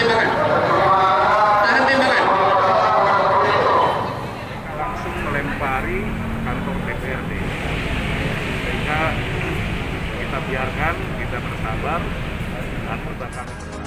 tembakan. Tahan tembakan. Langsung melempari kantor DPRD. Sehingga kita biarkan, kita bersabar, anggota kami bersabar.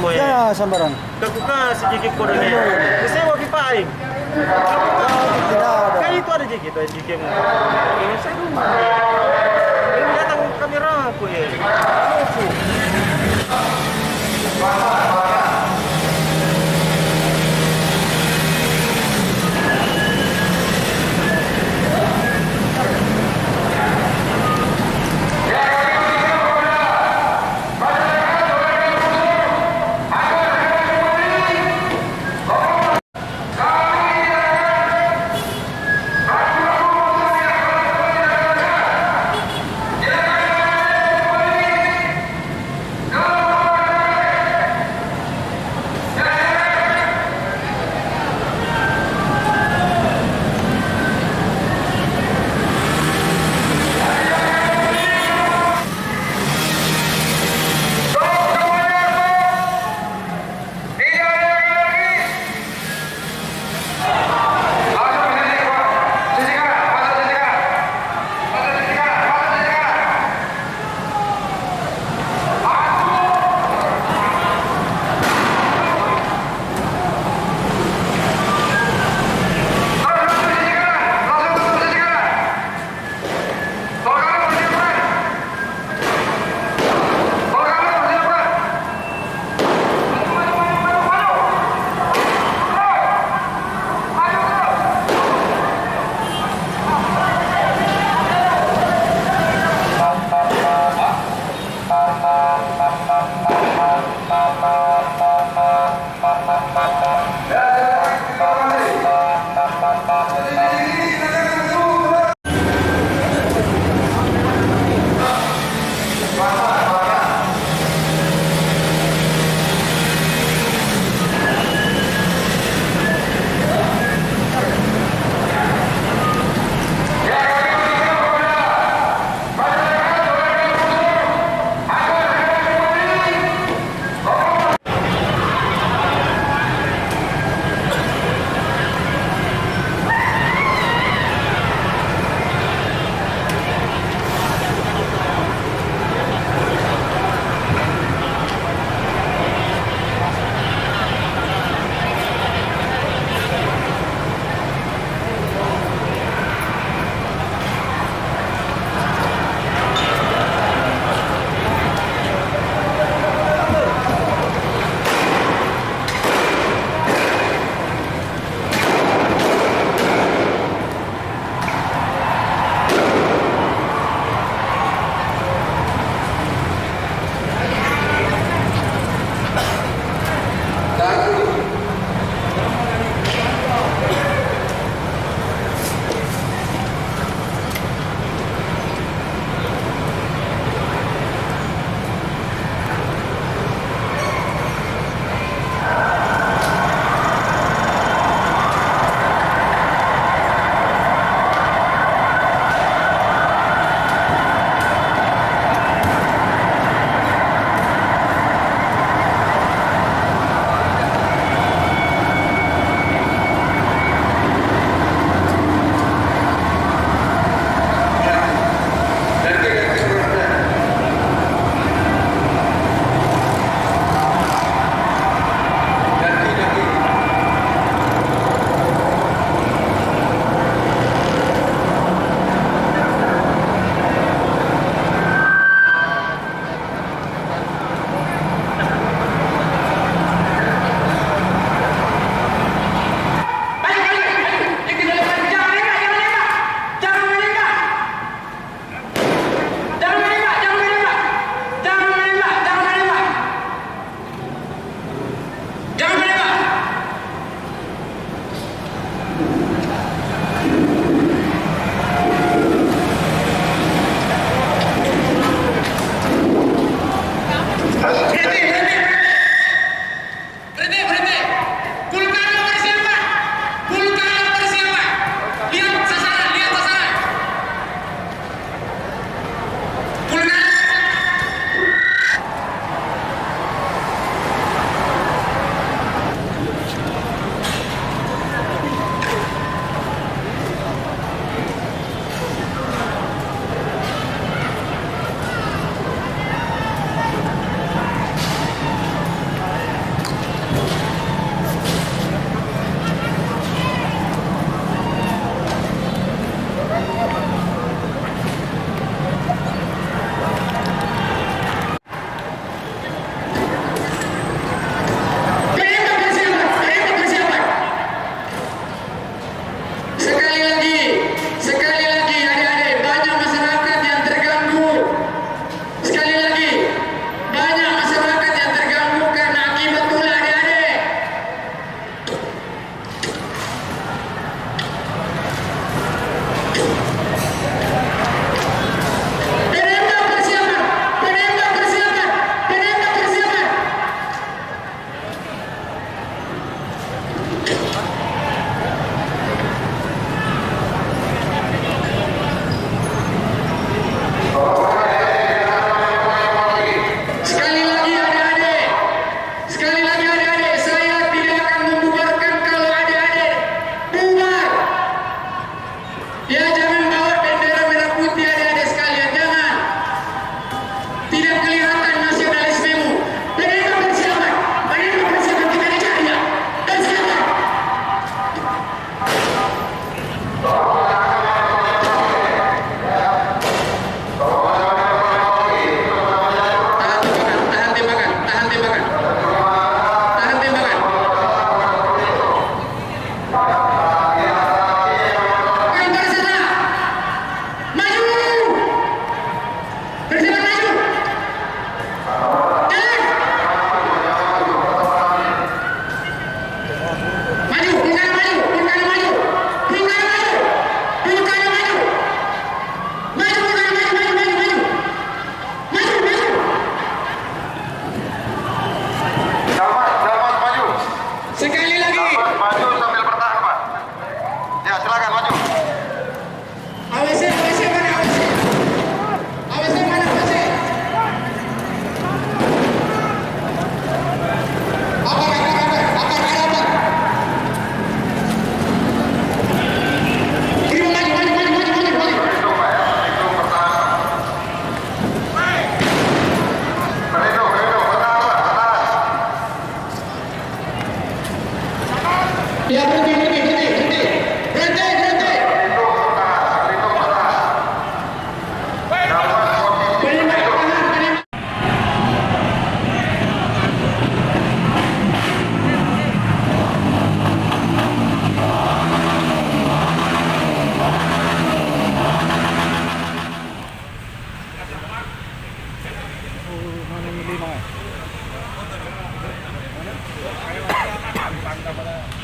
Ya, sambaran. Kakuka sedikit kodenya. Saya mau pipaing. Tidak. Kan itu ada sedikit, Saya rumah. Ini datang kamera aku ya.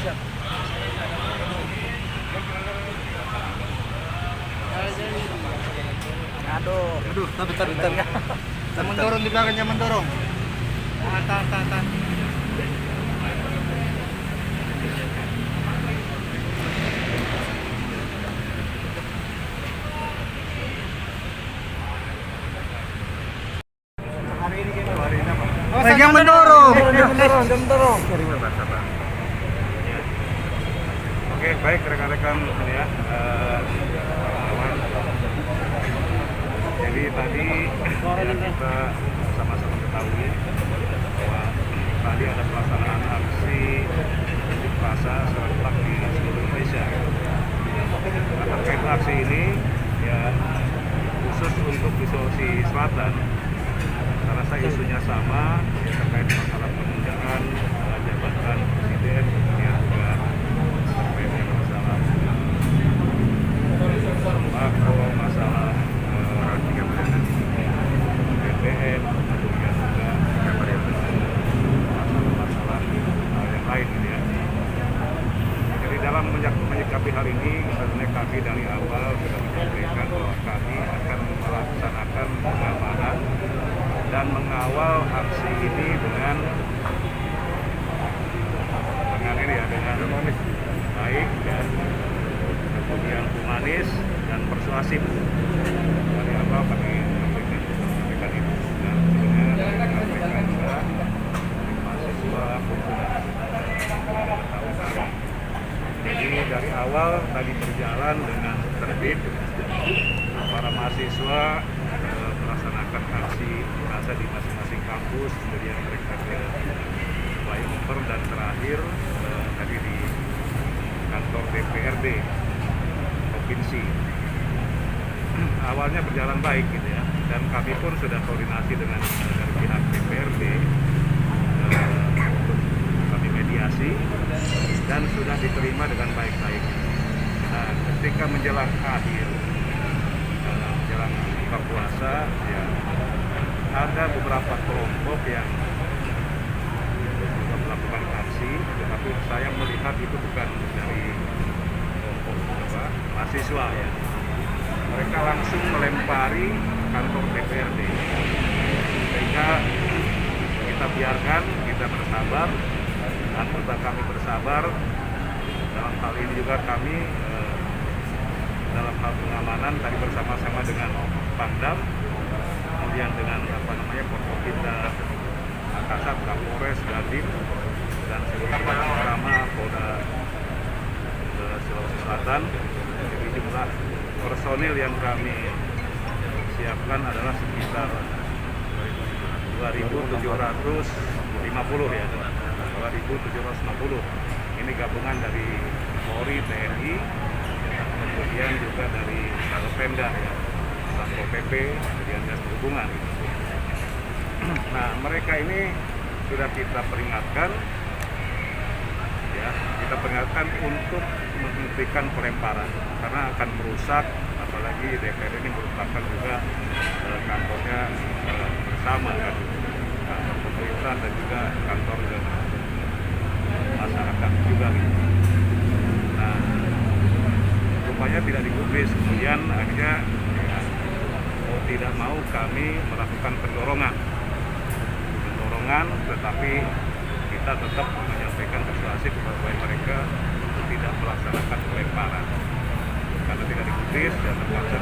Aduh, bentar. Jangan dorong di belakang, jangan dorong. Tahan. Jangan mendorong. Sabar. Oke, baik rekan-rekan ini ya. Kawan. Jadi tadi ya, kita sama-sama ketahui bahwa tadi ada pelaksanaan aksi unjuk rasa serentak di seluruh Indonesia. Nah, terkait aksi ini ya khusus untuk di Sulawesi Selatan, karena saya isunya sama ya, terkait masalah penundaan jabatan presiden, kemudian juga terkait dengan masalah sembako, masalah BBM, kemudian juga masalah yang lain gitu ya. Jadi dalam menyikapi hal ini, sebenarnya kami dari awal sudah menyampaikan bahwa kami akan melaksanakan pengamanan dan mengawal aksi ini dengan baik dan kemudian humanis dan persuasif. Dari awal kami menyampaikan itu dan sebenarnya menyampaikan juga mahasiswa jadi dari awal tadi berjalan dengan tertib, para mahasiswa melaksanakan aksi massa di masing-masing kampus, kemudian mereka ke flyover dan terakhir tadi di kantor DPRD provinsi. Awalnya berjalan baik gitu ya, dan kami pun sudah koordinasi dengan dari pihak DPRD untuk kami mediasi dan sudah diterima dengan baik-baik. Nah, ketika menjelang akhir menjelang buka puasa ya ada beberapa kelompok yang melakukan aksi, tetapi saya melihat itu bukan dari kelompok mahasiswa ya. Mereka langsung melempari kantor DPRD, sehingga kita biarkan, kita bersabar, anggota kami bersabar. Dalam hal ini juga kami dalam hal pengamanan tadi bersama-sama dengan Pangdam, kemudian dengan Forkopimda Makassar, Kapolres, Dandim, dan seluruh bersama Polda Sulawesi Selatan. Jadi jumlah personil yang kami siapkan adalah sekitar 2.750 ya, 2.750. Ini gabungan dari Polri, TNI, kemudian juga dari Pemda ya, Satpol PP, kemudian Dinas Perhubungan. Nah, mereka ini sudah kita peringatkan ya, kita peringatkan untuk menghentikan pelemparan karena akan merusak, apalagi DPR ini merupakan juga kantornya bersama kan, kantor pemerintah dan juga kantor masyarakat juga gitu. Nah, rupanya tidak digubris, kemudian akhirnya ya, mau tidak mau kami melakukan pendorongan, tetapi kita tetap menyampaikan persuasif kepada mereka untuk tidak melaksanakan pelemparan karena tidak digubris dan terpaksa